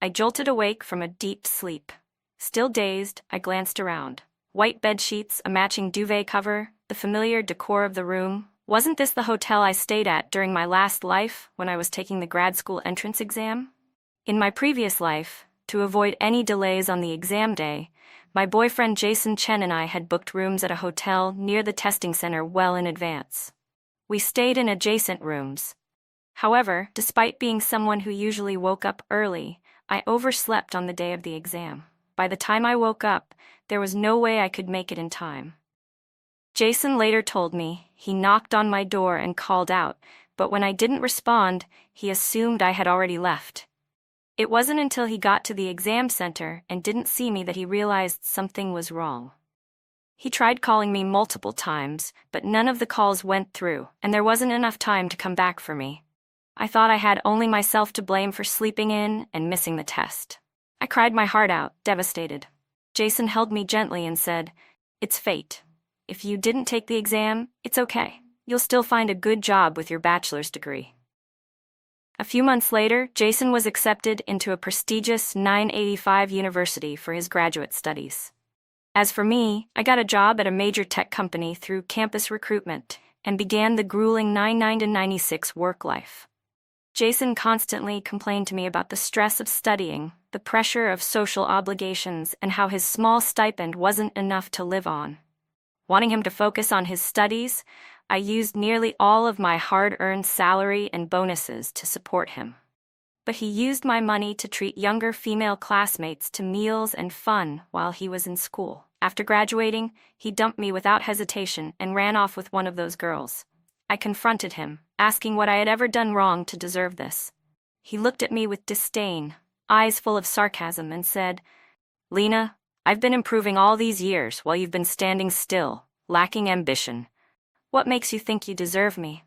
I jolted awake from a deep sleep. Still dazed, I glanced around. White bed sheets, a matching duvet cover, the familiar decor of the room. Wasn't this the hotel I stayed at during my last life when I was taking the grad school entrance exam? In my previous life, to avoid any delays on the exam day, my boyfriend Jason Chen and I had booked rooms at a hotel near the testing center well in advance. We stayed in adjacent rooms. However, despite being someone who usually woke up early, I overslept on the day of the exam. By the time I woke up, there was no way I could make it in time. Jason later told me he knocked on my door and called out, but when I didn't respond, he assumed I had already left. It wasn't until he got to the exam center and didn't see me that he realized something was wrong. He tried calling me multiple times, but none of the calls went through, and there wasn't enough time to come back for me. I thought I had only myself to blame for sleeping in and missing the test. I cried my heart out, devastated. Jason held me gently and said, "It's fate. If you didn't take the exam, it's okay. You'll still find a good job with your bachelor's degree." A few months later, Jason was accepted into a prestigious 985 university for his graduate studies. As for me, I got a job at a major tech company through campus recruitment and began the grueling 99 to 96 work life. Jason constantly complained to me about the stress of studying, the pressure of social obligations, and how his small stipend wasn't enough to live on. Wanting him to focus on his studies, I used nearly all of my hard-earned salary and bonuses to support him. But he used my money to treat younger female classmates to meals and fun while he was in school. After graduating, he dumped me without hesitation and ran off with one of those girls. I confronted him, asking what I had ever done wrong to deserve this. He looked at me with disdain, eyes full of sarcasm, and said, "Lena, I've been improving all these years while you've been standing still, lacking ambition. What makes you think you deserve me?"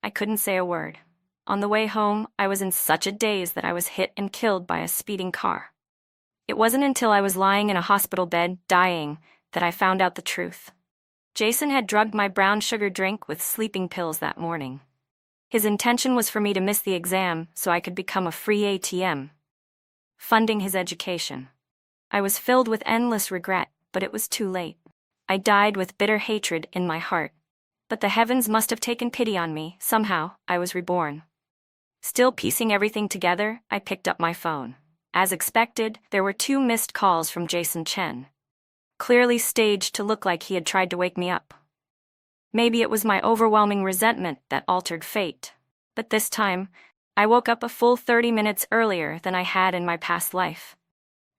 I couldn't say a word. On the way home, I was in such a daze that I was hit and killed by a speeding car. It wasn't until I was lying in a hospital bed, dying, that I found out the truth. Jason had drugged my brown sugar drink with sleeping pills that morning. His intention was for me to miss the exam so I could become a free ATM, funding his education. I was filled with endless regret, but it was too late. I died with bitter hatred in my heart. But the heavens must have taken pity on me. Somehow, I was reborn. Still piecing everything together, I picked up my phone. As expected, there were 2 missed calls from Jason Chen, clearly staged to look like he had tried to wake me up. Maybe it was my overwhelming resentment that altered fate. But this time, I woke up a full 30 minutes earlier than I had in my past life.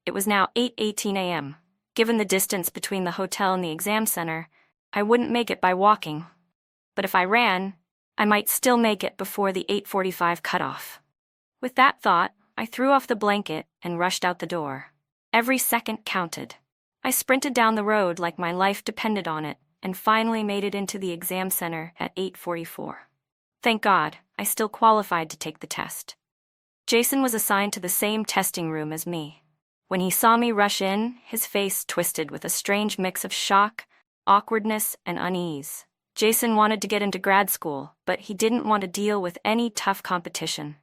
It was now 8:18 a.m. Given the distance between the hotel and the exam center, I wouldn't make it by walking. But if I ran, I might still make it before the 8:45 cutoff. With that thought, I threw off the blanket and rushed out the door. Every second counted. I sprinted down the road like my life depended on it, and finally made it into the exam center at 8:44. Thank God, I still qualified to take the test. Jason was assigned to the same testing room as me. When he saw me rush in, his face twisted with a strange mix of shock, awkwardness, and unease. Jason wanted to get into grad school, but he didn't want to deal with any tough competition.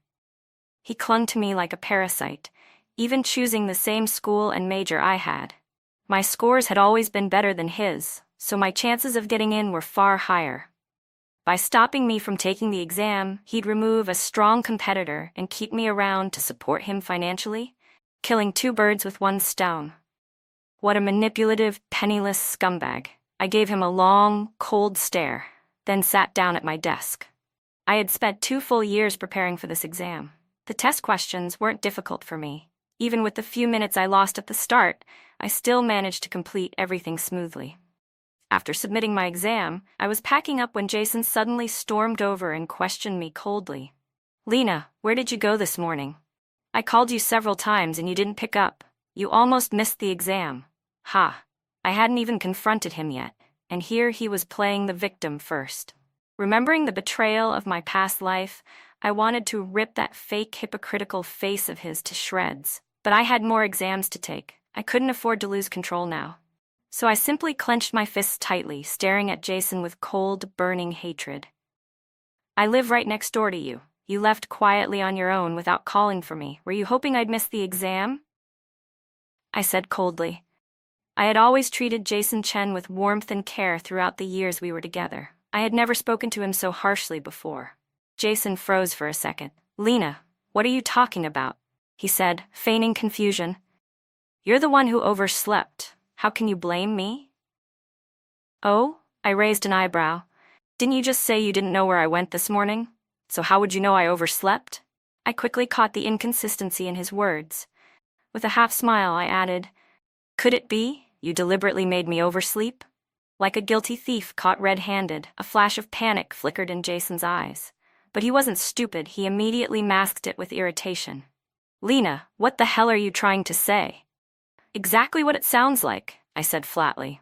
He clung to me like a parasite, even choosing the same school and major I had. My scores had always been better than his, so my chances of getting in were far higher. By stopping me from taking the exam, he'd remove a strong competitor and keep me around to support him financially, killing 2 birds with 1 stone. What a manipulative, penniless scumbag. I gave him a long, cold stare, then sat down at my desk. I had spent 2 full years preparing for this exam. The test questions weren't difficult for me. Even with the few minutes I lost at the start, I still managed to complete everything smoothly. After submitting my exam, I was packing up when Jason suddenly stormed over and questioned me coldly. "Lena, where did you go this morning? I called you several times and you didn't pick up. You almost missed the exam." Ha! I hadn't even confronted him yet, and here he was playing the victim first. Remembering the betrayal of my past life, I wanted to rip that fake, hypocritical face of his to shreds. But I had more exams to take. I couldn't afford to lose control now. So I simply clenched my fists tightly, staring at Jason with cold, burning hatred. "I live right next door to you. You left quietly on your own without calling for me. Were you hoping I'd miss the exam? I said coldly. I had always treated Jason Chen with warmth and care throughout the years we were together. I had never spoken to him so harshly before. Jason froze for a second. Lena, what are you talking about? He said, feigning confusion. You're the one who overslept. How can you blame me? Oh? I raised an eyebrow. Didn't you just say you didn't know where I went this morning? So how would you know I overslept? I quickly caught the inconsistency in his words. With a half smile, I added, Could it be you deliberately made me oversleep? Like a guilty thief caught red-handed, a flash of panic flickered in Jason's eyes. But he wasn't stupid, he immediately masked it with irritation. Lena, what the hell are you trying to say? Exactly what it sounds like, I said flatly.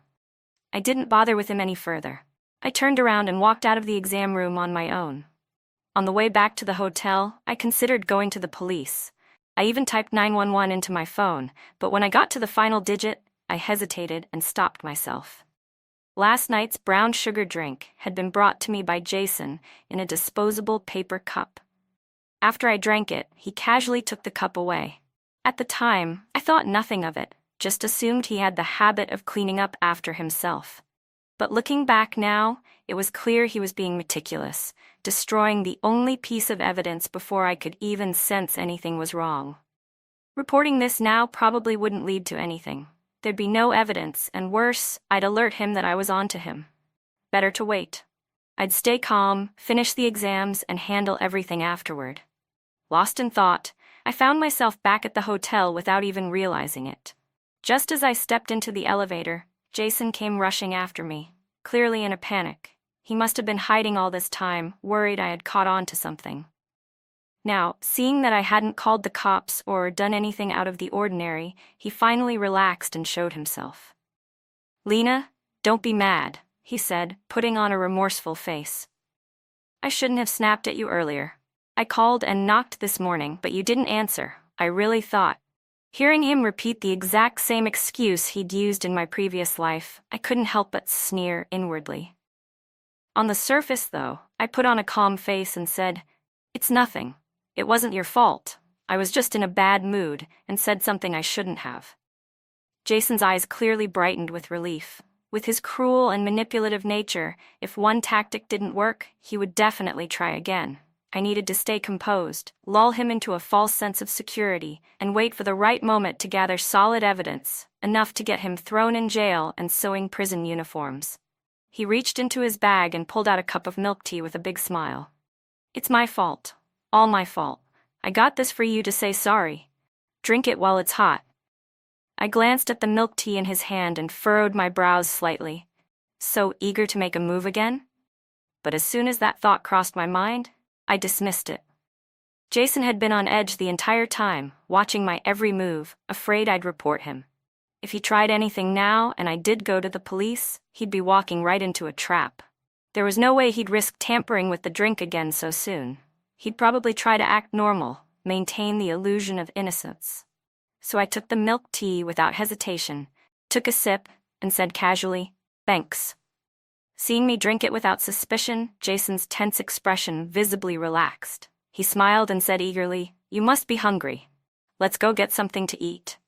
I didn't bother with him any further. I turned around and walked out of the exam room on my own. On the way back to the hotel, I considered going to the police. I even typed 911 into my phone, but when I got to the final digit, I hesitated and stopped myself. Last night's brown sugar drink had been brought to me by Jason in a disposable paper cup. After I drank it, he casually took the cup away. At the time, I thought nothing of it, just assumed he had the habit of cleaning up after himself. But looking back now, it was clear he was being meticulous, destroying the only piece of evidence before I could even sense anything was wrong. Reporting this now probably wouldn't lead to anything. There'd be no evidence, and worse, I'd alert him that I was on to him. Better to wait. I'd stay calm, finish the exams, and handle everything afterward. Lost in thought, I found myself back at the hotel without even realizing it. Just as I stepped into the elevator, Jason came rushing after me, clearly in a panic. He must have been hiding all this time, worried I had caught on to something. Now, seeing that I hadn't called the cops or done anything out of the ordinary, he finally relaxed and showed himself. Lena, don't be mad, he said, putting on a remorseful face. I shouldn't have snapped at you earlier. I called and knocked this morning, but you didn't answer. I really thought. Hearing him repeat the exact same excuse he'd used in my previous life, I couldn't help but sneer inwardly. On the surface, though, I put on a calm face and said, It's nothing. It wasn't your fault. I was just in a bad mood and said something I shouldn't have. Jason's eyes clearly brightened with relief. With his cruel and manipulative nature, if one tactic didn't work, he would definitely try again. I needed to stay composed, lull him into a false sense of security, and wait for the right moment to gather solid evidence, enough to get him thrown in jail and sewing prison uniforms. He reached into his bag and pulled out a cup of milk tea with a big smile. It's my fault. All my fault. I got this for you to say sorry. Drink it while it's hot. I glanced at the milk tea in his hand and furrowed my brows slightly. So eager to make a move again? But as soon as that thought crossed my mind, I dismissed it. Jason had been on edge the entire time, watching my every move, afraid I'd report him. If he tried anything now and I did go to the police, he'd be walking right into a trap. There was no way he'd risk tampering with the drink again so soon. He'd probably try to act normal, maintain the illusion of innocence. So I took the milk tea without hesitation, took a sip, and said casually, Thanks. Seeing me drink it without suspicion, Jason's tense expression visibly relaxed. He smiled and said eagerly, You must be hungry. Let's go get something to eat.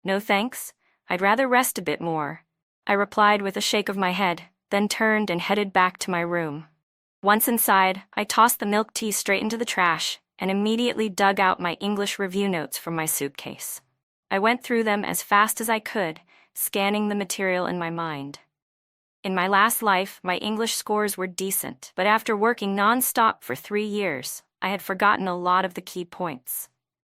No thanks. I'd rather rest a bit more, I replied with a shake of my head, then turned and headed back to my room. Once inside, I tossed the milk tea straight into the trash and immediately dug out my English review notes from my suitcase. I went through them as fast as I could, scanning the material in my mind. In my last life, my English scores were decent, but after working non-stop for 3 years, I had forgotten a lot of the key points.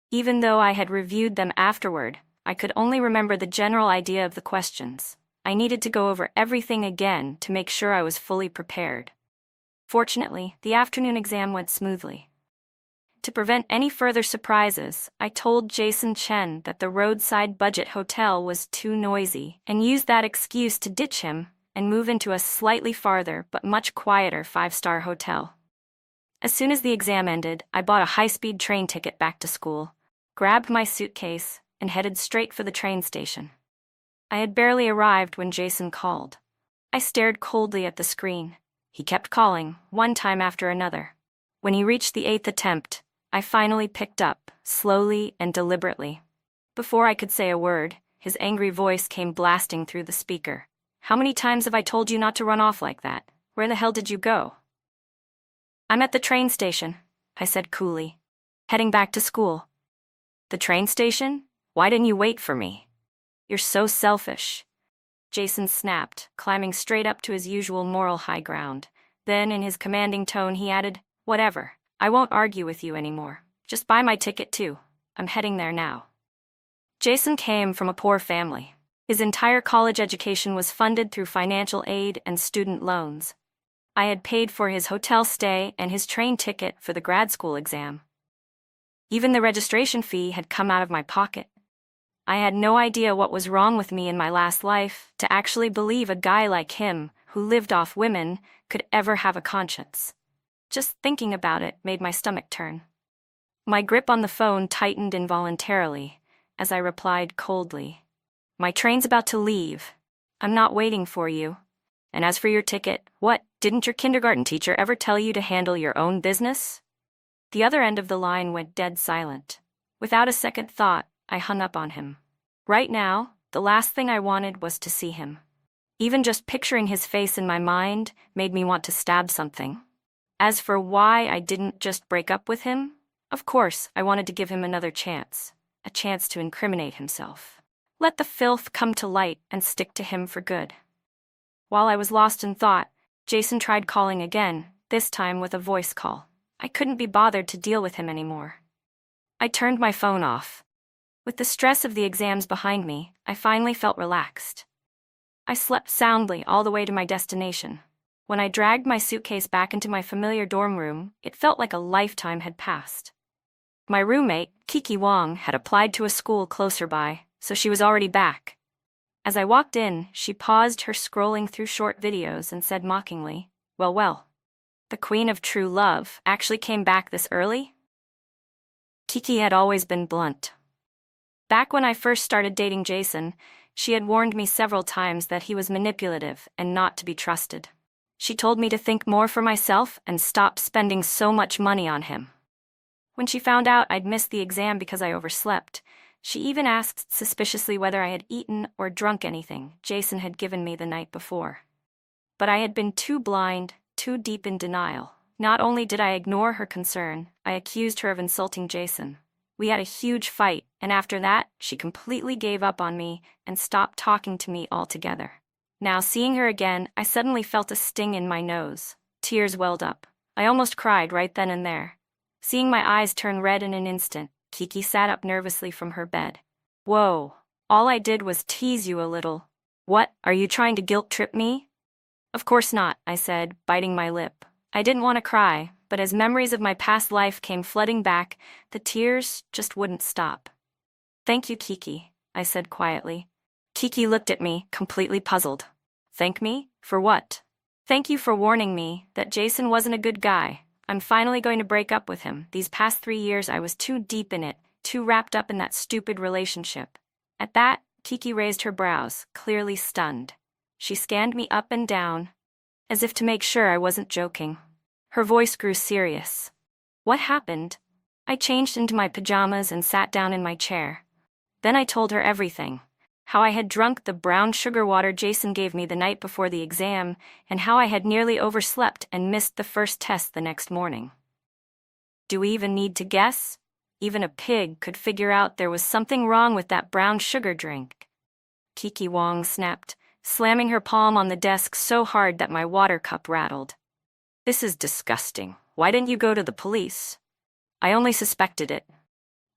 Even though I had reviewed them afterward, I could only remember the general idea of the questions. I needed to go over everything again to make sure I was fully prepared. Fortunately, the afternoon exam went smoothly. To prevent any further surprises, I told Jason Chen that the roadside budget hotel was too noisy and used that excuse to ditch him and move into a slightly farther but much quieter 5-star hotel. As soon as the exam ended, I bought a high-speed train ticket back to school, grabbed my suitcase, and headed straight for the train station. I had barely arrived when Jason called. I stared coldly at the screen. He kept calling, one time after another. When he reached the 8th attempt, I finally picked up, slowly and deliberately. Before I could say a word, his angry voice came blasting through the speaker. "How many times have I told you not to run off like that? Where the hell did you go?" "I'm at the train station," I said coolly. "Heading back to school." "The train station? Why didn't you wait for me?" "You're so selfish," Jason snapped, climbing straight up to his usual moral high ground. Then, in his commanding tone, he added, "Whatever. I won't argue with you anymore. Just buy my ticket too. I'm heading there now." Jason came from a poor family. His entire college education was funded through financial aid and student loans. I had paid for his hotel stay and his train ticket for the grad school exam. Even the registration fee had come out of my pocket. I had no idea what was wrong with me in my last life to actually believe a guy like him, who lived off women, could ever have a conscience. Just thinking about it made my stomach turn. My grip on the phone tightened involuntarily as I replied coldly, "My train's about to leave. I'm not waiting for you. And as for your ticket, what, didn't your kindergarten teacher ever tell you to handle your own business?" The other end of the line went dead silent. Without a second thought, I hung up on him. Right now, the last thing I wanted was to see him. Even just picturing his face in my mind made me want to stab something. As for why I didn't just break up with him, of course, I wanted to give him another chance, a chance to incriminate himself. Let the filth come to light and stick to him for good. While I was lost in thought, Jason tried calling again, this time with a voice call. I couldn't be bothered to deal with him anymore. I turned my phone off. With the stress of the exams behind me, I finally felt relaxed. I slept soundly all the way to my destination. When I dragged my suitcase back into my familiar dorm room, it felt like a lifetime had passed. My roommate, Kiki Wong, had applied to a school closer by, so she was already back. As I walked in, she paused her scrolling through short videos and said mockingly, well, the queen of true love actually came back this early?" Kiki had always been blunt. Back when I first started dating Jason, she had warned me several times that he was manipulative and not to be trusted. She told me to think more for myself and stop spending so much money on him. When she found out I'd missed the exam because I overslept, she even asked suspiciously whether I had eaten or drunk anything Jason had given me the night before. But I had been too blind, too deep in denial. Not only did I ignore her concern, I accused her of insulting Jason. We had a huge fight, and after that, she completely gave up on me and stopped talking to me altogether. Now, seeing her again, I suddenly felt a sting in my nose. Tears welled up. I almost cried right then and there. Seeing my eyes turn red in an instant, Kiki sat up nervously from her bed. "Whoa, all I did was tease you a little. What, are you trying to guilt-trip me?" "Of course not," I said, biting my lip. I didn't want to cry, but as memories of my past life came flooding back, the tears just wouldn't stop. "Thank you, Kiki," I said quietly. Kiki looked at me, completely puzzled. "Thank me? For what?" "Thank you for warning me that Jason wasn't a good guy. I'm finally going to break up with him. These past 3 years I was too deep in it, too wrapped up in that stupid relationship." At that, Kiki raised her brows, clearly stunned. She scanned me up and down, as if to make sure I wasn't joking. Her voice grew serious. "What happened?" I changed into my pajamas and sat down in my chair. Then I told her everything. How I had drunk the brown sugar water Jason gave me the night before the exam, and how I had nearly overslept and missed the first test the next morning. Do we even need to guess? Even a pig could figure out there was something wrong with that brown sugar drink. Kiki Wong snapped, slamming her palm on the desk so hard that my water cup rattled. "This is disgusting. Why didn't you go to the police?" "I only suspected it."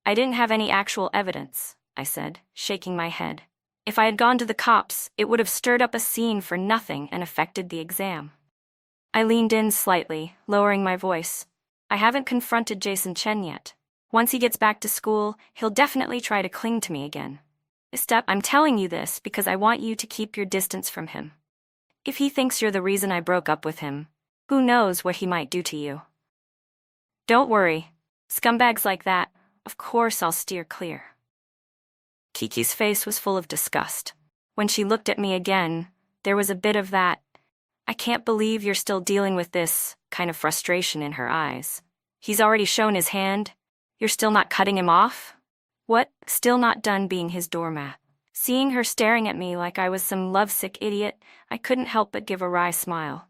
"I didn't have any actual evidence," I said, shaking my head. "If I had gone to the cops, it would have stirred up a scene for nothing and affected the exam." I leaned in slightly, lowering my voice. "I haven't confronted Jason Chen yet. Once he gets back to school, he'll definitely try to cling to me again. I'm telling you this because I want you to keep your distance from him. If he thinks you're the reason I broke up with him, who knows what he might do to you." "Don't worry. Scumbags like that, of course I'll steer clear." Kiki's face was full of disgust. When she looked at me again, there was a bit of that, "I can't believe you're still dealing with this," kind of frustration in her eyes. He's already shown his hand. You're still not cutting him off? What? Still not done being his doormat. Seeing her staring at me like I was some lovesick idiot, I couldn't help but give a wry smile.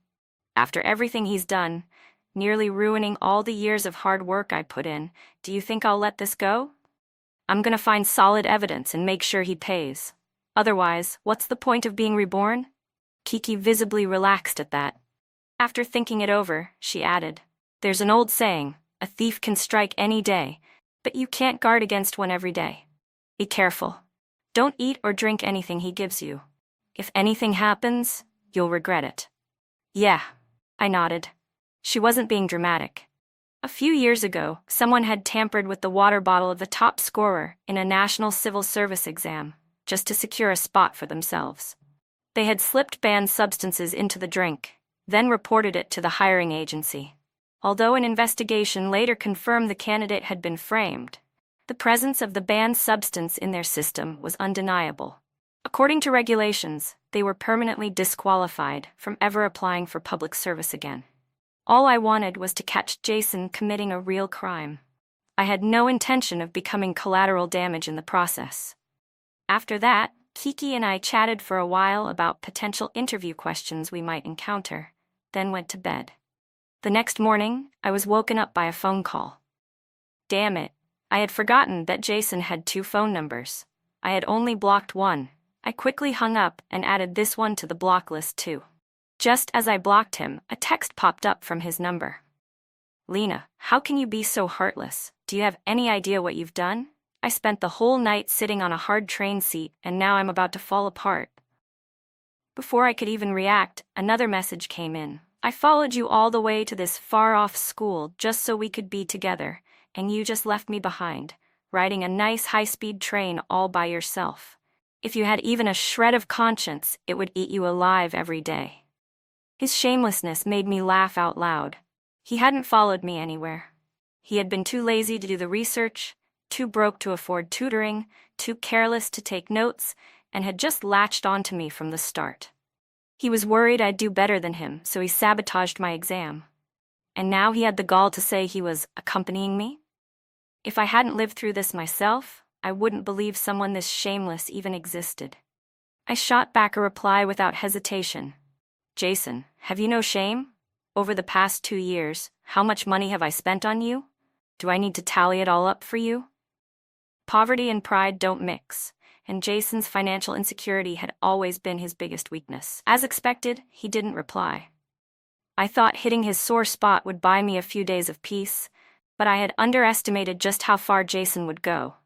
After everything he's done, nearly ruining all the years of hard work I put in, do you think I'll let this go? I'm gonna find solid evidence and make sure he pays. Otherwise, what's the point of being reborn? Kiki visibly relaxed at that. After thinking it over, she added, "There's an old saying, a thief can strike any day, but you can't guard against one every day. Be careful. Don't eat or drink anything he gives you. If anything happens, you'll regret it." "Yeah," I nodded. She wasn't being dramatic. A few years ago, someone had tampered with the water bottle of the top scorer in a national civil service exam, just to secure a spot for themselves. They had slipped banned substances into the drink, then reported it to the hiring agency. Although an investigation later confirmed the candidate had been framed, the presence of the banned substance in their system was undeniable. According to regulations, they were permanently disqualified from ever applying for public service again. All I wanted was to catch Jason committing a real crime. I had no intention of becoming collateral damage in the process. After that, Kiki and I chatted for a while about potential interview questions we might encounter, then went to bed. The next morning, I was woken up by a phone call. Damn it, I had forgotten that Jason had 2 phone numbers. I had only blocked one. I quickly hung up and added this one to the block list too. Just as I blocked him, a text popped up from his number. "Lena, how can you be so heartless? Do you have any idea what you've done? I spent the whole night sitting on a hard train seat and now I'm about to fall apart." Before I could even react, another message came in. "I followed you all the way to this far-off school just so we could be together, and you just left me behind, riding a nice high-speed train all by yourself. If you had even a shred of conscience, it would eat you alive every day." His shamelessness made me laugh out loud. He hadn't followed me anywhere. He had been too lazy to do the research, too broke to afford tutoring, too careless to take notes, and had just latched onto me from the start. He was worried I'd do better than him, so he sabotaged my exam. And now he had the gall to say he was accompanying me? If I hadn't lived through this myself, I wouldn't believe someone this shameless even existed. I shot back a reply without hesitation. "Jason, have you no shame? Over the past 2 years, how much money have I spent on you? Do I need to tally it all up for you?" Poverty and pride don't mix, and Jason's financial insecurity had always been his biggest weakness. As expected, he didn't reply. I thought hitting his sore spot would buy me a few days of peace, but I had underestimated just how far Jason would go.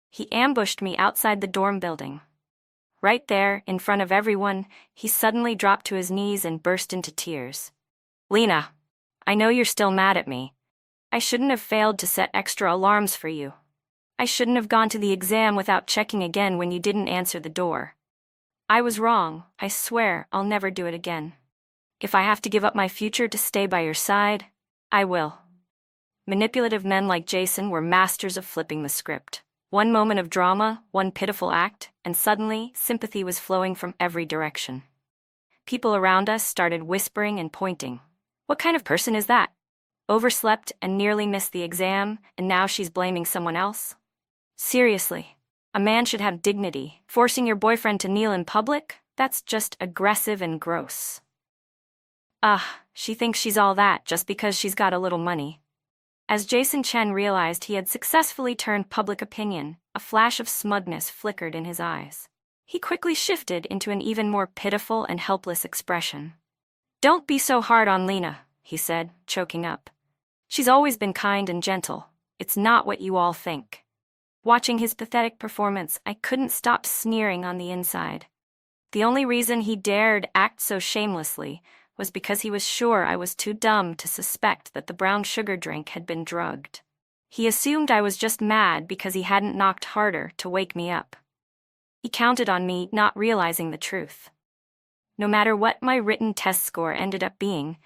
He ambushed me outside the dorm building. Right there, in front of everyone, he suddenly dropped to his knees and burst into tears. "Lena, I know you're still mad at me. I shouldn't have failed to set extra alarms for you. I shouldn't have gone to the exam without checking again when you didn't answer the door. I was wrong. I swear I'll never do it again. If I have to give up my future to stay by your side, I will." Manipulative men like Jason were masters of flipping the script. One moment of drama, one pitiful act, and suddenly, sympathy was flowing from every direction. People around us started whispering and pointing. "What kind of person is that? Overslept and nearly missed the exam, and now she's blaming someone else? Seriously, a man should have dignity. Forcing your boyfriend to kneel in public? That's just aggressive and gross. She thinks she's all that just because she's got a little money." As Jason Chen realized he had successfully turned public opinion, a flash of smugness flickered in his eyes. He quickly shifted into an even more pitiful and helpless expression. "Don't be so hard on Lena," he said, choking up. "She's always been kind and gentle. It's not what you all think." Watching his pathetic performance, I couldn't stop sneering on the inside. The only reason he dared act so shamelessly was because he was sure I was too dumb to suspect that the brown sugar drink had been drugged. He assumed I was just mad because he hadn't knocked harder to wake me up. He counted on me not realizing the truth. No matter what my written test score ended up being,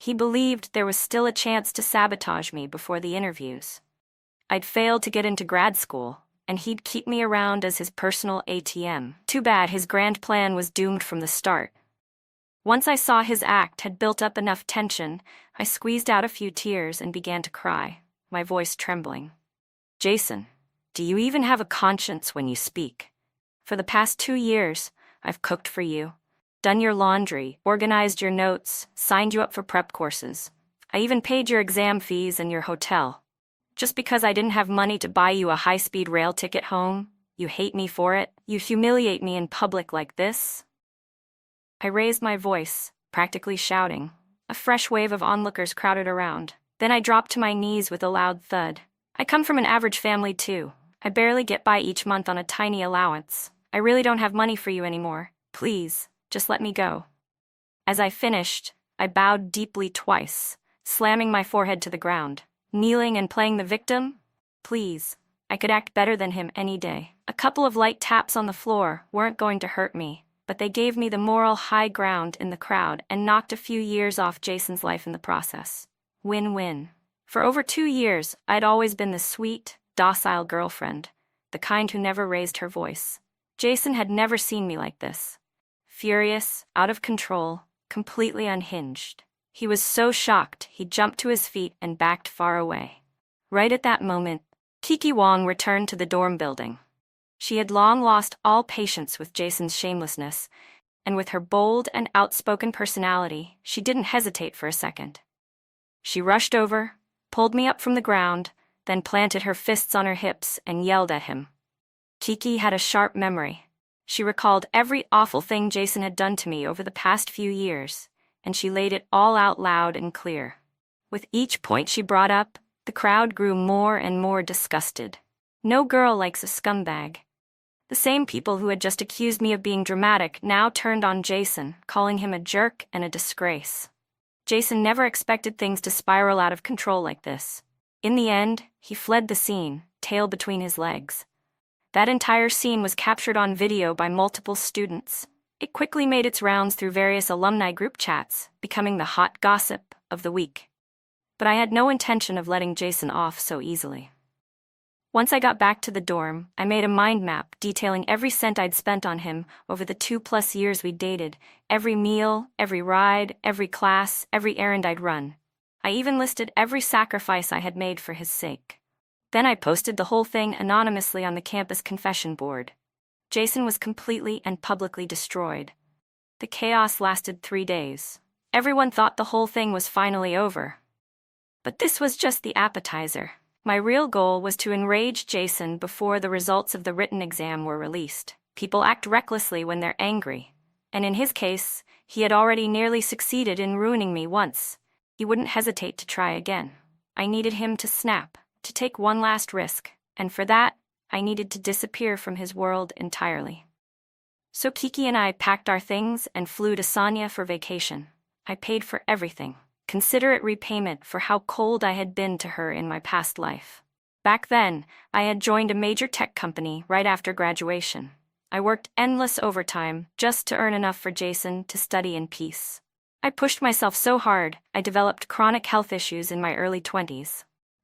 he believed there was still a chance to sabotage me before the interviews. I'd failed to get into grad school, and he'd keep me around as his personal ATM. Too bad his grand plan was doomed from the start. Once I saw his act had built up enough tension, I squeezed out a few tears and began to cry, my voice trembling. Jason, do you even have a conscience when you speak? For the past 2 years, I've cooked for you, done your laundry, organized your notes, signed you up for prep courses. I even paid your exam fees and your hotel. Just because I didn't have money to buy you a high-speed rail ticket home, you hate me for it? You humiliate me in public like this? I raised my voice, practically shouting. A fresh wave of onlookers crowded around. Then I dropped to my knees with a loud thud. I come from an average family too. I barely get by each month on a tiny allowance. I really don't have money for you anymore. Please, just let me go. As I finished, I bowed deeply twice, slamming my forehead to the ground. Kneeling and playing the victim? Please, I could act better than him any day. A couple of light taps on the floor weren't going to hurt me, but they gave me the moral high ground in the crowd and knocked a few years off Jason's life in the process. Win-win. For over 2 years, I'd always been the sweet, docile girlfriend, the kind who never raised her voice. Jason had never seen me like this. Furious, out of control, completely unhinged. He was so shocked, he jumped to his feet and backed far away. Right at that moment, Kiki Wong returned to the dorm building. She had long lost all patience with Jason's shamelessness, and with her bold and outspoken personality, she didn't hesitate for a second. She rushed over, pulled me up from the ground, then planted her fists on her hips and yelled at him. Kiki had a sharp memory. She recalled every awful thing Jason had done to me over the past few years, and she laid it all out loud and clear. With each point she brought up, the crowd grew more and more disgusted. No girl likes a scumbag. The same people who had just accused me of being dramatic now turned on Jason, calling him a jerk and a disgrace. Jason never expected things to spiral out of control like this. In the end, he fled the scene, tail between his legs. That entire scene was captured on video by multiple students. It quickly made its rounds through various alumni group chats, becoming the hot gossip of the week. But I had no intention of letting Jason off so easily. Once I got back to the dorm, I made a mind map detailing every cent I'd spent on him over the 2+ years we'd dated, every meal, every ride, every class, every errand I'd run. I even listed every sacrifice I had made for his sake. Then I posted the whole thing anonymously on the campus confession board. Jason was completely and publicly destroyed. The chaos lasted 3 days. Everyone thought the whole thing was finally over. But this was just the appetizer. My real goal was to enrage Jason before the results of the written exam were released. People act recklessly when they're angry, and in his case, he had already nearly succeeded in ruining me once. He wouldn't hesitate to try again. I needed him to snap, to take one last risk, and for that, I needed to disappear from his world entirely. So Kiki and I packed our things and flew to Sanya for vacation. I paid for everything. Consider it repayment for how cold I had been to her in my past life. Back then, I had joined a major tech company right after graduation. I worked endless overtime just to earn enough for Jason to study in peace. I pushed myself so hard, I developed chronic health issues in my early 20s.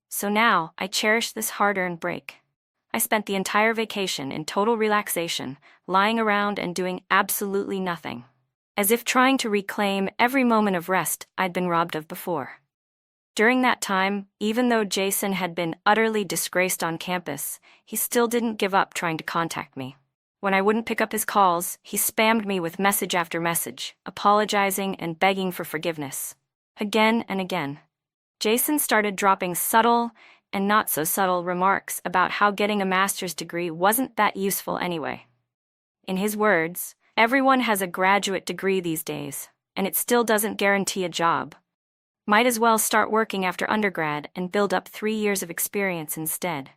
So now, I cherish this hard-earned break. I spent the entire vacation in total relaxation, lying around and doing absolutely nothing, as if trying to reclaim every moment of rest I'd been robbed of before. During that time, even though Jason had been utterly disgraced on campus, he still didn't give up trying to contact me. When I wouldn't pick up his calls, he spammed me with message after message, apologizing and begging for forgiveness. Again and again. Jason started dropping subtle and not so subtle remarks about how getting a master's degree wasn't that useful anyway. In his words, everyone has a graduate degree these days, and it still doesn't guarantee a job. Might as well start working after undergrad and build up 3 years of experience instead.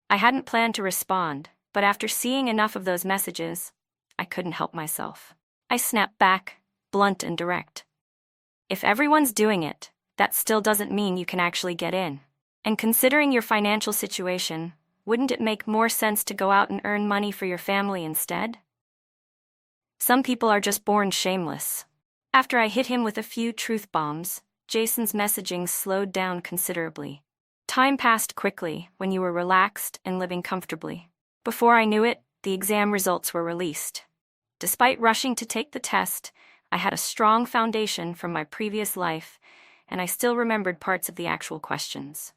I hadn't planned to respond, but after seeing enough of those messages, I couldn't help myself. I snapped back, blunt and direct. If everyone's doing it, that still doesn't mean you can actually get in. And considering your financial situation, wouldn't it make more sense to go out and earn money for your family instead? Some people are just born shameless. After I hit him with a few truth bombs, Jason's messaging slowed down considerably. Time passed quickly when you were relaxed and living comfortably. Before I knew it, the exam results were released. Despite rushing to take the test, I had a strong foundation from my previous life, and I still remembered parts of the actual questions.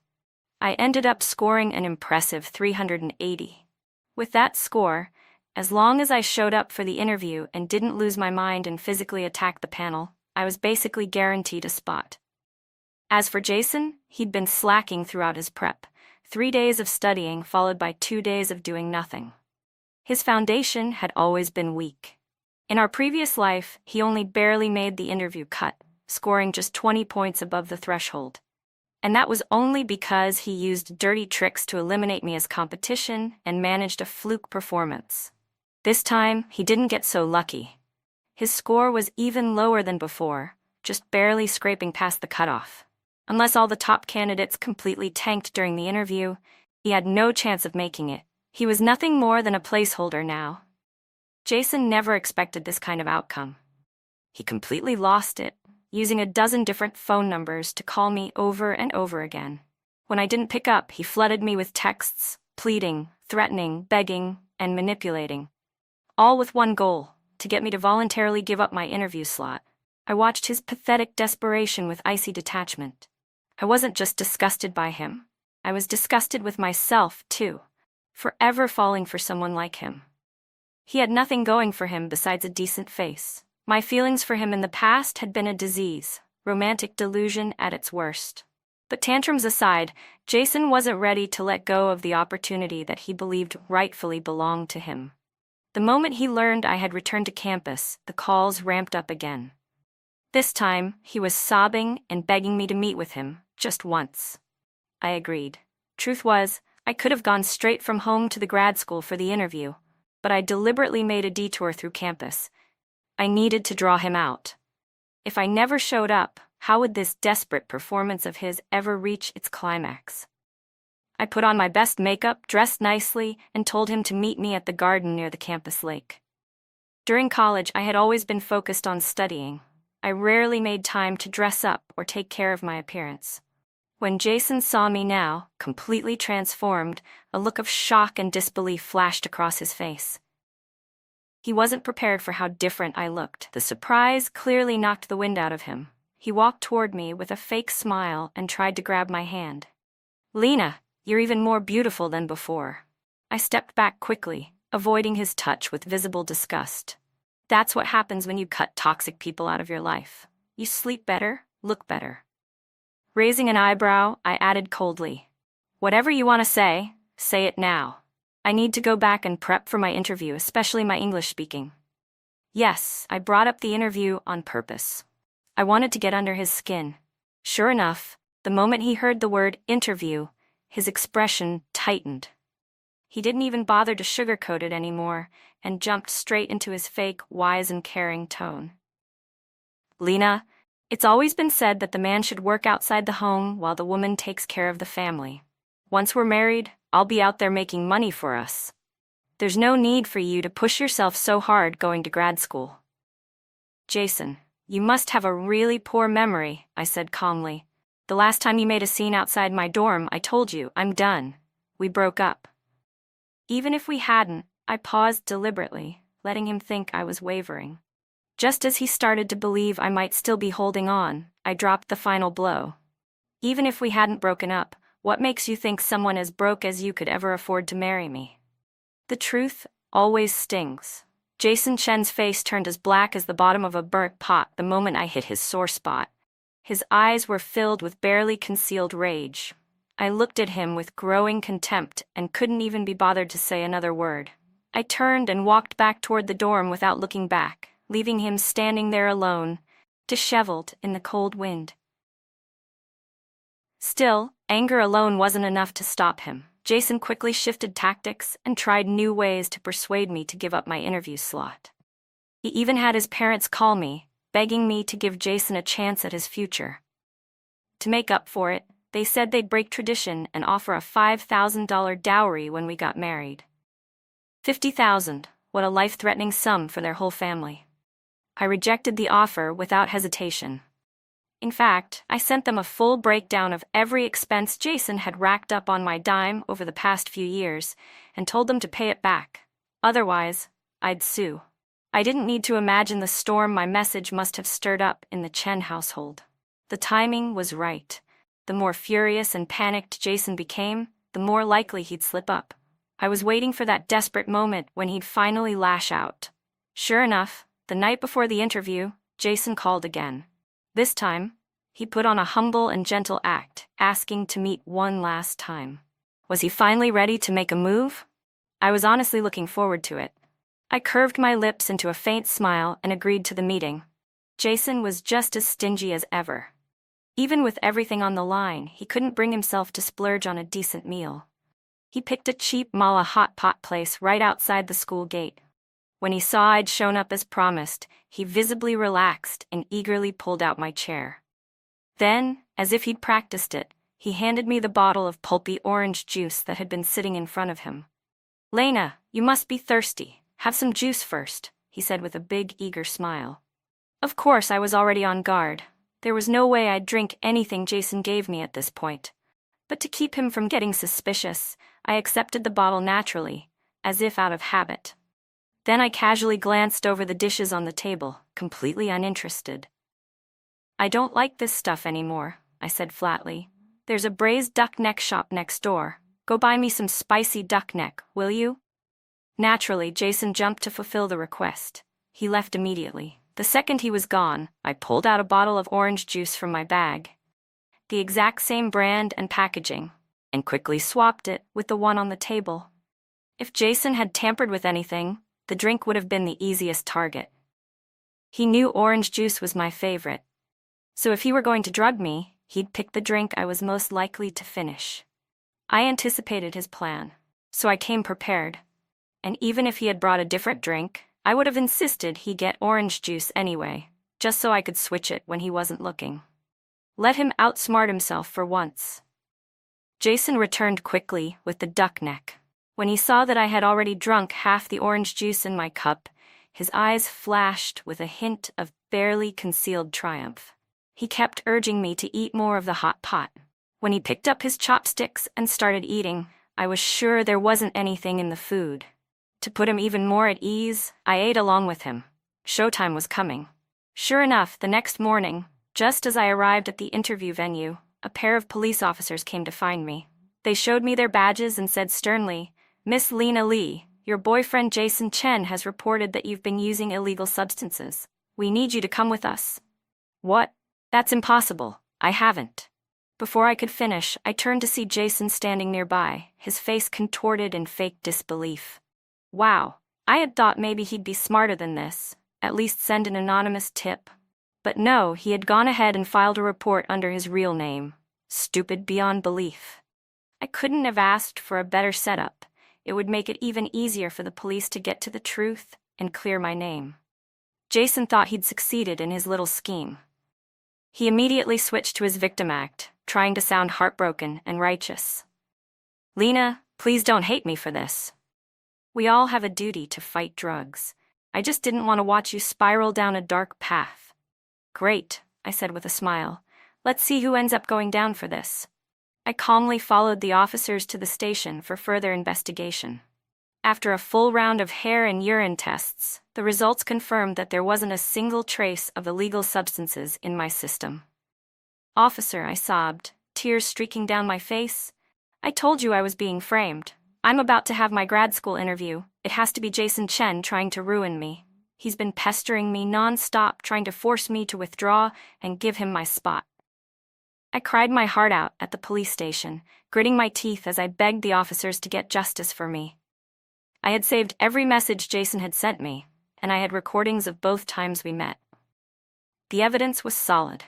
I ended up scoring an impressive 380. With that score, as long as I showed up for the interview and didn't lose my mind and physically attack the panel, I was basically guaranteed a spot. As for Jason, he'd been slacking throughout his prep, 3 days of studying followed by 2 days of doing nothing. His foundation had always been weak. In our previous life, he only barely made the interview cut, scoring just 20 points above the threshold. And that was only because he used dirty tricks to eliminate me as competition and managed a fluke performance. This time, he didn't get so lucky. His score was even lower than before, just barely scraping past the cutoff. Unless all the top candidates completely tanked during the interview, he had no chance of making it. He was nothing more than a placeholder now. Jason never expected this kind of outcome. He completely lost it, using a dozen different phone numbers to call me over and over again. When I didn't pick up, he flooded me with texts, pleading, threatening, begging, and manipulating. All with one goal, to get me to voluntarily give up my interview slot. I watched his pathetic desperation with icy detachment. I wasn't just disgusted by him. I was disgusted with myself, too, forever falling for someone like him. He had nothing going for him besides a decent face. My feelings for him in the past had been a disease, romantic delusion at its worst. But tantrums aside, Jason wasn't ready to let go of the opportunity that he believed rightfully belonged to him. The moment he learned I had returned to campus, the calls ramped up again. This time, he was sobbing and begging me to meet with him, just once. I agreed. Truth was, I could have gone straight from home to the grad school for the interview, but I deliberately made a detour through campus. I needed to draw him out. If I never showed up, how would this desperate performance of his ever reach its climax? I put on my best makeup, dressed nicely, and told him to meet me at the garden near the campus lake. During college, I had always been focused on studying. I rarely made time to dress up or take care of my appearance. When Jason saw me now, completely transformed, a look of shock and disbelief flashed across his face. He wasn't prepared for how different I looked. The surprise clearly knocked the wind out of him. He walked toward me with a fake smile and tried to grab my hand. "Lena, you're even more beautiful than before." I stepped back quickly, avoiding his touch with visible disgust. That's what happens when you cut toxic people out of your life. You sleep better, look better. Raising an eyebrow, I added coldly, "Whatever you want to say it now. I need to go back and prep for my interview, especially my English speaking." Yes, I brought up the interview on purpose. I wanted to get under his skin. Sure enough, the moment he heard the word interview, his expression tightened. He didn't even bother to sugarcoat it anymore and jumped straight into his fake, wise and caring tone. "Lena, it's always been said that the man should work outside the home while the woman takes care of the family. Once we're married, I'll be out there making money for us. There's no need for you to push yourself so hard going to grad school." "Jason, you must have a really poor memory," I said calmly. "The last time you made a scene outside my dorm, I told you, I'm done. We broke up." Even if we hadn't, I paused deliberately, letting him think I was wavering. Just as he started to believe I might still be holding on, I dropped the final blow. "Even if we hadn't broken up, what makes you think someone as broke as you could ever afford to marry me?" The truth always stings. Jason Chen's face turned as black as the bottom of a burnt pot the moment I hit his sore spot. His eyes were filled with barely concealed rage. I looked at him with growing contempt and couldn't even be bothered to say another word. I turned and walked back toward the dorm without looking back, leaving him standing there alone, disheveled in the cold wind. Still, anger alone wasn't enough to stop him. Jason quickly shifted tactics and tried new ways to persuade me to give up my interview slot. He even had his parents call me, begging me to give Jason a chance at his future. To make up for it, they said they'd break tradition and offer a $5,000 dowry when we got married. $50,000, what a life-threatening sum for their whole family. I rejected the offer without hesitation. In fact, I sent them a full breakdown of every expense Jason had racked up on my dime over the past few years and told them to pay it back. Otherwise, I'd sue. I didn't need to imagine the storm my message must have stirred up in the Chen household. The timing was right. The more furious and panicked Jason became, the more likely he'd slip up. I was waiting for that desperate moment when he'd finally lash out. Sure enough, the night before the interview, Jason called again. This time, he put on a humble and gentle act, asking to meet one last time. Was he finally ready to make a move? I was honestly looking forward to it. I curved my lips into a faint smile and agreed to the meeting. Jason was just as stingy as ever. Even with everything on the line, he couldn't bring himself to splurge on a decent meal. He picked a cheap mala hot pot place right outside the school gate. When he saw I'd shown up as promised, he visibly relaxed and eagerly pulled out my chair. Then, as if he'd practiced it, he handed me the bottle of pulpy orange juice that had been sitting in front of him. "Lena, you must be thirsty. Have some juice first," he said with a big, eager smile. Of course, I was already on guard. There was no way I'd drink anything Jason gave me at this point. But to keep him from getting suspicious, I accepted the bottle naturally, as if out of habit. Then I casually glanced over the dishes on the table, completely uninterested. "I don't like this stuff anymore," I said flatly. "There's a braised duck neck shop next door. Go buy me some spicy duck neck, will you?" Naturally, Jason jumped to fulfill the request. He left immediately. The second he was gone, I pulled out a bottle of orange juice from my bag, the exact same brand and packaging, and quickly swapped it with the one on the table. If Jason had tampered with anything, the drink would have been the easiest target. He knew orange juice was my favorite, so if he were going to drug me, he'd pick the drink I was most likely to finish. I anticipated his plan, so I came prepared. And even if he had brought a different drink, I would have insisted he get orange juice anyway, just so I could switch it when he wasn't looking. Let him outsmart himself for once. Jason returned quickly with the duck neck. When he saw that I had already drunk half the orange juice in my cup, his eyes flashed with a hint of barely concealed triumph. He kept urging me to eat more of the hot pot. When he picked up his chopsticks and started eating, I was sure there wasn't anything in the food. To put him even more at ease, I ate along with him. Showtime was coming. Sure enough, the next morning, just as I arrived at the interview venue, a pair of police officers came to find me. They showed me their badges and said sternly, "Miss Lena Lee, your boyfriend Jason Chen has reported that you've been using illegal substances. We need you to come with us." "What? That's impossible. I haven't." Before I could finish, I turned to see Jason standing nearby, his face contorted in fake disbelief. Wow, I had thought maybe he'd be smarter than this, at least send an anonymous tip. But no, he had gone ahead and filed a report under his real name. Stupid beyond belief. I couldn't have asked for a better setup. It would make it even easier for the police to get to the truth and clear my name. Jason thought he'd succeeded in his little scheme. He immediately switched to his victim act, trying to sound heartbroken and righteous. "Lena, please don't hate me for this. We all have a duty to fight drugs. I just didn't want to watch you spiral down a dark path." "Great," I said with a smile. "Let's see who ends up going down for this." I calmly followed the officers to the station for further investigation. After a full round of hair and urine tests, the results confirmed that there wasn't a single trace of illegal substances in my system. "Officer," I sobbed, tears streaking down my face, "I told you I was being framed. I'm about to have my grad school interview. It has to be Jason Chen trying to ruin me. He's been pestering me non-stop, trying to force me to withdraw and give him my spot." I cried my heart out at the police station, gritting my teeth as I begged the officers to get justice for me. I had saved every message Jason had sent me, and I had recordings of both times we met. The evidence was solid.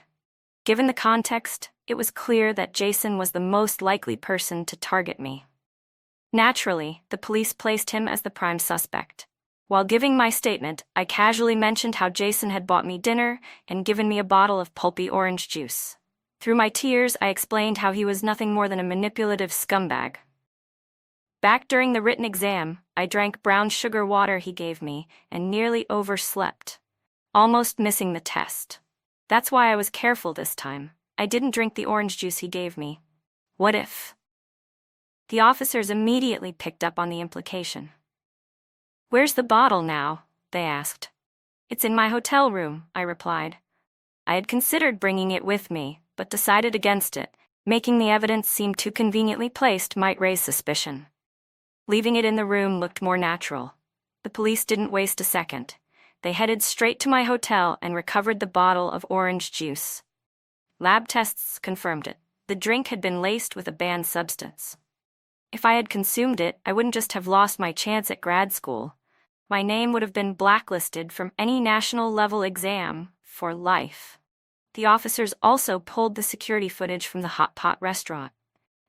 Given the context, it was clear that Jason was the most likely person to target me. Naturally, the police placed him as the prime suspect. While giving my statement, I casually mentioned how Jason had bought me dinner and given me a bottle of pulpy orange juice. Through my tears, I explained how he was nothing more than a manipulative scumbag. Back during the written exam, I drank brown sugar water he gave me and nearly overslept, almost missing the test. That's why I was careful this time. I didn't drink the orange juice he gave me. What if? The officers immediately picked up on the implication. "Where's the bottle now?" they asked. It's in my hotel room, I replied. I had considered bringing it with me, but decided against it. Making the evidence seem too conveniently placed might raise suspicion. Leaving it in the room looked more natural. The police didn't waste a second. They headed straight to my hotel and recovered the bottle of orange juice. Lab tests confirmed it. The drink had been laced with a banned substance. If I had consumed it, I wouldn't just have lost my chance at grad school. My name would have been blacklisted from any national-level exam for life. The officers also pulled the security footage from the hot pot restaurant.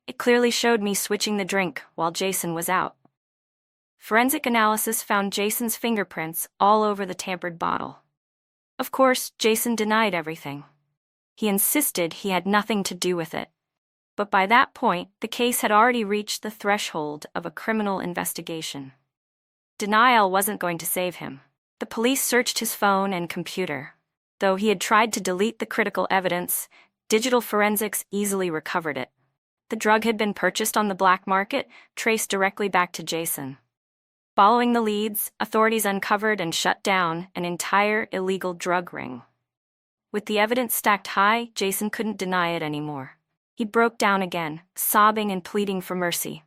It clearly showed me switching the drink while Jason was out. Forensic analysis found Jason's fingerprints all over the tampered bottle. Of course, Jason denied everything. He insisted he had nothing to do with it. But by that point, the case had already reached the threshold of a criminal investigation. Denial wasn't going to save him. The police searched his phone and computer. Though he had tried to delete the critical evidence, digital forensics easily recovered it. The drug had been purchased on the black market, traced directly back to Jason. Following the leads, authorities uncovered and shut down an entire illegal drug ring. With the evidence stacked high, Jason couldn't deny it anymore. He broke down again, sobbing and pleading for mercy.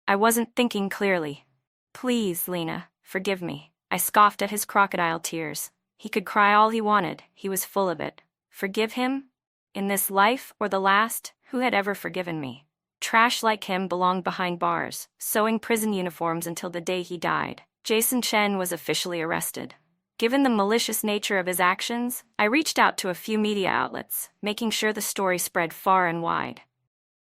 I wasn't thinking clearly. Please, Lena, forgive me. I scoffed at his crocodile tears. He could cry all he wanted, he was full of it. Forgive him? In this life or the last, who had ever forgiven me? Trash like him belonged behind bars, sewing prison uniforms until the day he died. Jason Chen was officially arrested. Given the malicious nature of his actions, I reached out to a few media outlets, making sure the story spread far and wide.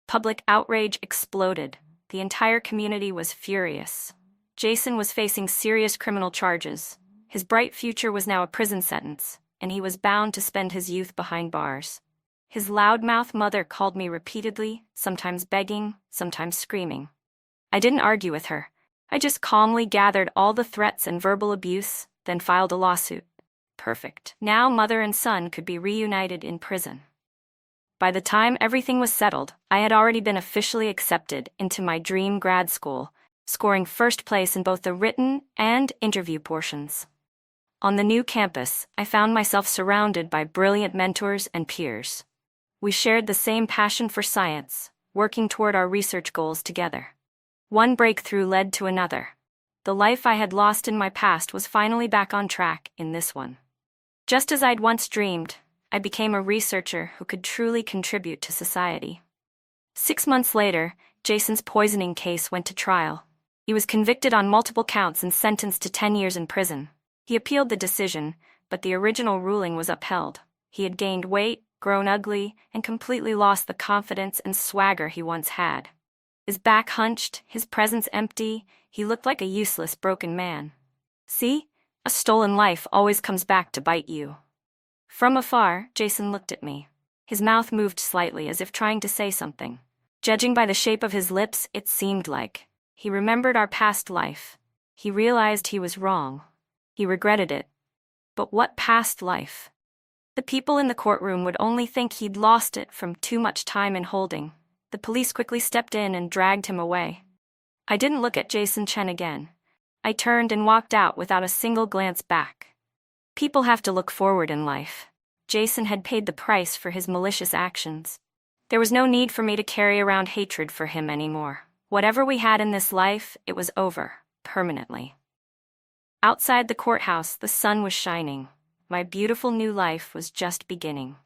Public outrage exploded. The entire community was furious. Jason was facing serious criminal charges. His bright future was now a prison sentence, and he was bound to spend his youth behind bars. His loudmouth mother called me repeatedly, sometimes begging, sometimes screaming. I didn't argue with her. I just calmly gathered all the threats and verbal abuse, then filed a lawsuit. Perfect. Now mother and son could be reunited in prison. By the time everything was settled, I had already been officially accepted into my dream grad school, scoring first place in both the written and interview portions. On the new campus, I found myself surrounded by brilliant mentors and peers. We shared the same passion for science, working toward our research goals together. One breakthrough led to another. The life I had lost in my past was finally back on track in this one. Just as I'd once dreamed, I became a researcher who could truly contribute to society. 6 months later, Jason's poisoning case went to trial. He was convicted on multiple counts and sentenced to 10 years in prison. He appealed the decision, but the original ruling was upheld. He had gained weight, grown ugly, and completely lost the confidence and swagger he once had. His back hunched, his presence empty, he looked like a useless, broken man. See? A stolen life always comes back to bite you. From afar, Jason looked at me. His mouth moved slightly as if trying to say something. Judging by the shape of his lips, it seemed like he remembered our past life. He realized he was wrong. He regretted it. But what past life? The people in the courtroom would only think he'd lost it from too much time in holding. The police quickly stepped in and dragged him away. I didn't look at Jason Chen again. I turned and walked out without a single glance back. People have to look forward in life. Jason had paid the price for his malicious actions. There was no need for me to carry around hatred for him anymore. Whatever we had in this life, it was over, permanently. Outside the courthouse, the sun was shining. My beautiful new life was just beginning.